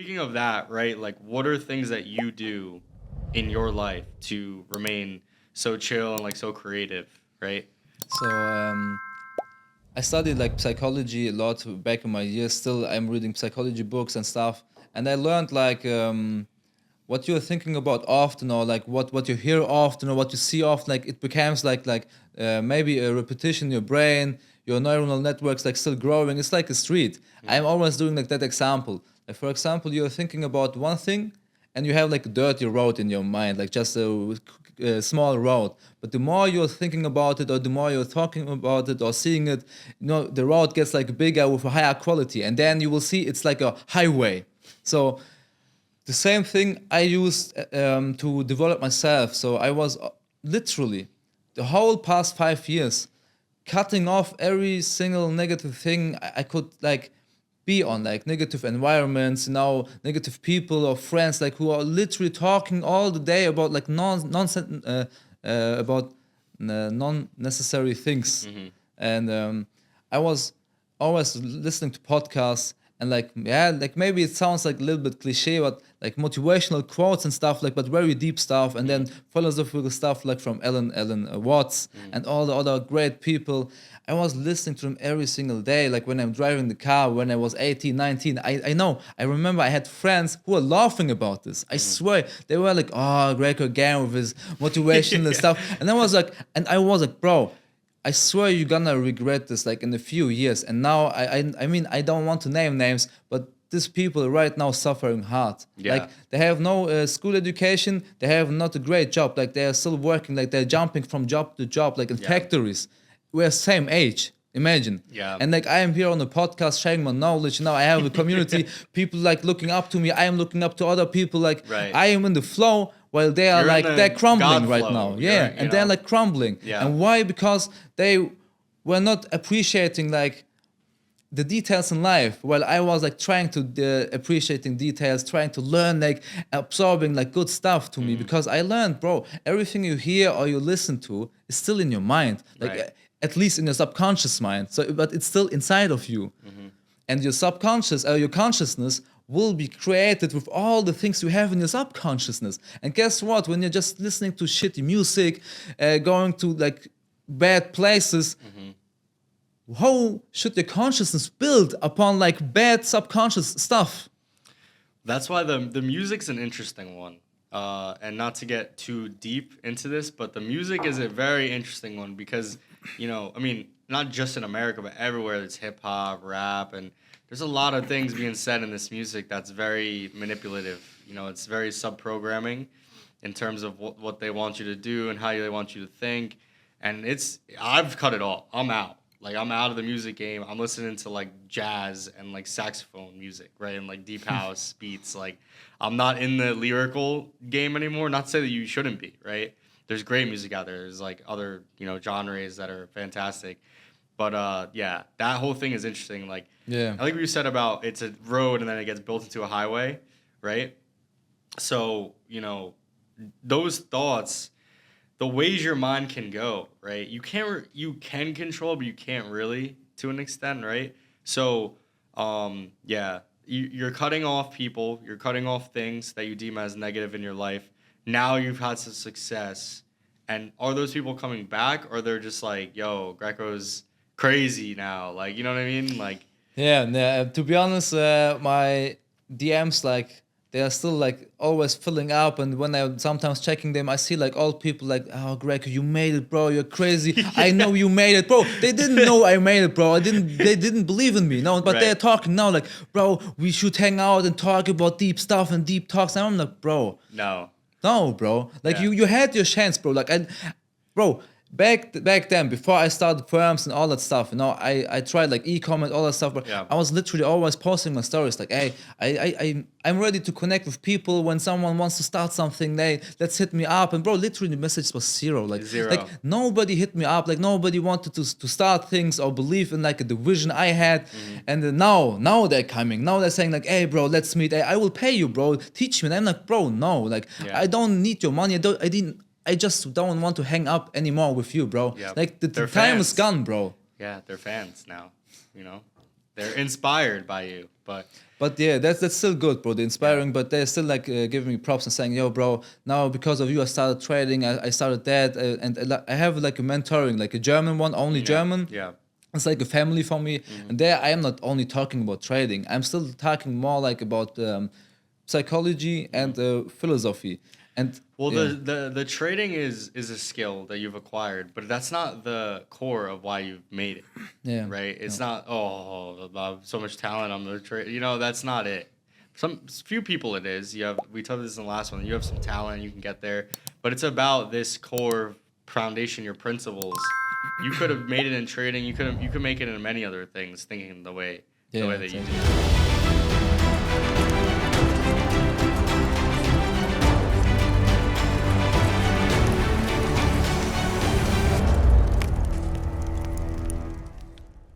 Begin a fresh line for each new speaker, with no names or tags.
speaking of that, right? Like, what are things that you do in your life to remain so chill and like so creative, right?
So I studied like psychology a lot back in my years. Still, I'm reading psychology books and stuff, and I learned like what you're thinking about often, or like what you hear often, or what you see often. Like it becomes maybe a repetition in your brain. Your neuronal networks like still growing. It's like a street. I'm always doing like that example. Like for example, you're thinking about one thing, and you have like a dirty road in your mind, like just a small road. But the more you're thinking about it, or the more you're talking about it, or seeing it, the road gets like bigger with a higher quality, and then you will see it's like a highway. So the same thing I used to develop myself. So I was literally the whole past 5 years cutting off every single negative thing I could like be on, like negative environments, negative people or friends like who are literally talking all the day about like nonsense about non-necessary things. And I was always listening to podcasts, and like yeah, like maybe it sounds like a little bit cliche, but like motivational quotes and stuff, like but very deep stuff, and then philosophical stuff like from Ellen Watts and all the other great people. I was listening to them every single day, like when I'm driving the car when I was 18, 19. I know, I remember I had friends who were laughing about this. I swear, they were like, oh, Grecko again with his motivational
Yeah.
stuff. And I was like, bro, I swear you're gonna regret this like in a few years. And now I mean I don't want to name names, but these people right now suffering hard.
Yeah.
Like they have no school education, they have not a great job. Like they are still working, like they're jumping from job to job, like in
Yeah.
factories. We're same age. Imagine.
Yeah.
And like I am here on the podcast sharing my knowledge. Now I have a community, people like looking up to me. I am looking up to other people. Like
Right.
I am in the flow while they are
You're in
like
the
they're crumbling
God
right
flow.
now.
You're,
Yeah.
you
And they're
know.
like crumbling.
Yeah.
And why? Because they were not appreciating like the details in life, while I was like trying to appreciating details, trying to learn, like absorbing like good stuff to me, because I learned, bro, everything you hear or you listen to is still in your mind, like
Right.
at least in your subconscious mind. So, but it's still inside of you, and your subconscious or your consciousness will be created with all the things you have in your subconsciousness. And guess what? When you're just listening to shitty music, going to like bad places, how should your consciousness build upon like bad subconscious stuff?
That's why the music's an interesting one. And not to get too deep into this, but the music is a very interesting one because, I mean, not just in America, but everywhere it's hip hop, rap, and there's a lot of things being said in this music that's very manipulative. It's very sub-programming in terms of what they want you to do and how they want you to think. And I've cut it all. I'm out. Like, I'm out of the music game. I'm listening to, like, jazz and, like, saxophone music, right? And, like, deep house beats. Like, I'm not in the lyrical game anymore. Not to say that you shouldn't be, right? There's great music out there. There's, like, other, genres that are fantastic. But, yeah, that whole thing is interesting. Like,
Yeah.
I like what you said about it's a road and then it gets built into a highway, right? So, those thoughts, the ways your mind can go, right? You can control, but you can't really to an extent, right? So, yeah, you're cutting off people, you're cutting off things that you deem as negative in your life. Now you've had some success, and are those people coming back, or they're just like, yo, Grecko's crazy now, like, you know what I mean? Like,
Yeah, to be honest, my DMs like they are still like always filling up, and when I'm sometimes checking them, I see like old people like, "Oh, Greg, you made it, bro. You're crazy. I know you made it, bro." They didn't know I made it, bro. They didn't believe in me, no. But
Right.
they're talking now, like, "Bro, we should hang out and talk about deep stuff and deep talks." And I'm like, "Bro,
no.
no, bro. Like
Yeah.
you had your chance, bro. Like bro, back then before I started firms and all that stuff, I tried like e-com and all that stuff, but
Yeah.
I was literally always posting my stories like, hey, I'm ready to connect with people when someone wants to start something. Let's hit me up. And bro, literally the message was zero.
Zero.
Like nobody hit me up. Like nobody wanted to start things or believe in like the vision I had. And now they're coming. Now they're saying like, hey, bro, let's meet. Hey, I will pay you, bro. Teach me. And I'm like, bro, no. Like
Yeah.
I don't need your money. I just don't want to hang up anymore with you, bro.
Yeah.
Like the
They're
time is
fans.
gone, bro.
Yeah, they're fans now, They're inspired by you,
But yeah, that's still good, bro. They're inspiring, but they're still like giving me props and saying, "Yo, bro, now because of you, I started trading. I started that, and I have like a mentoring, like a German one, only German.
yeah.
It's like a family for me. And there, I am not only talking about trading. I'm still talking more like about psychology and philosophy. And
Well,
yeah,
the trading is a skill that you've acquired, but that's not the core of why you've made it,
yeah,
right? It's not, I have so much talent, I'm gonna trade. You know, that's not it. Some few people it is. We talked this in the last one. You have some talent, you can get there, but it's about this core foundation, your principles. You could have made it in trading. You could make it in many other things, thinking the way that you
exactly.
do.